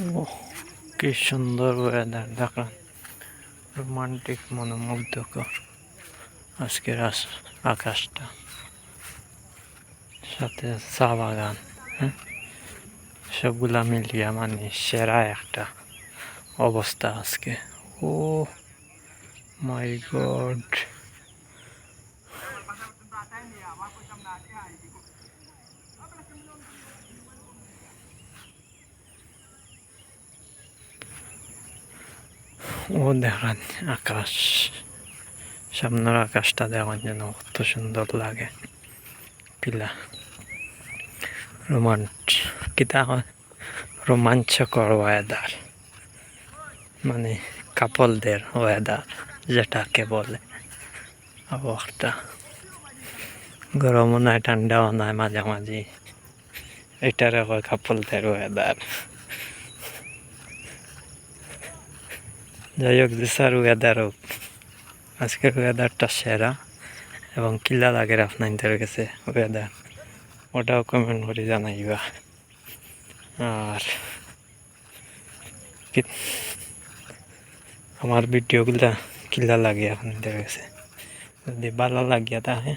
ওহ, কি সুন্দর ওয়েদার দেখেন, রোমান্টিক মনোমুগ্ধকর আজকের আকাশটা, সাথে চা বাগান। হ্যাঁ, সবগুলা মিলিয়া মানে সেরা একটা অবস্থা আজকে। ও মাই গড, ও দেখেন আকাশ, সামনের আকাশটা দেখেন যেন কত সুন্দর লাগে। পিলা রোমাঞ্চকর ওয়েদার, মানে কাপলদের ওয়েদার যেটাকে বলে। আবহাওয়াটা গরমও নয়, ঠান্ডাও নয়, মাঝামাঝি। এটারে কয় কাপলদের ওয়েদার। যাই হোক, দেশের ওয়েদার হোক, আজকের ওয়েদারটা সেরা। এবং কিলা লাগে আপনাদের কাছে ওয়েদার, ওটাও কমেন্ট করে জানাইবা। আর আমার ভিডিওগুলা কিলা লাগে আপনাদের কাছে, যদি ভালো লাগিয়া থাকে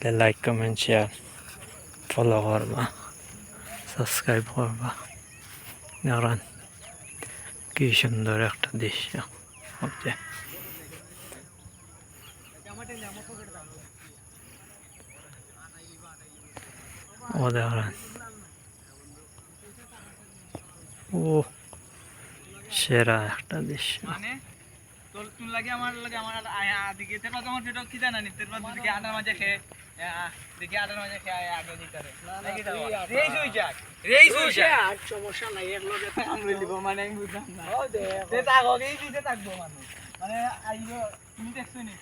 তাহলে লাইক কমেন্ট শেয়ার ফলো করবা, সাবস্ক্রাইব করবা। দাঁড়ান, কি সুন্দর একটা দৃশ্য হচ্ছে। ও দাঁড়ান, ও সেরা একটা দৃশ্য। তোর লাগে আমার দিকে তেরপা তোমার ফেটো কি জানা নি তেরপা দিকে আটার মাঝে খেয়ে দেখি আটার মাঝে খেয়ে আগে দিতে রেই সুই যাক সমস্যা নাই এর লগে আমরা লিব মানে আমি বুঝলাম না ও দে তে আগেই দিতে থাকবো মানে আইলো তুমি দেখছো নি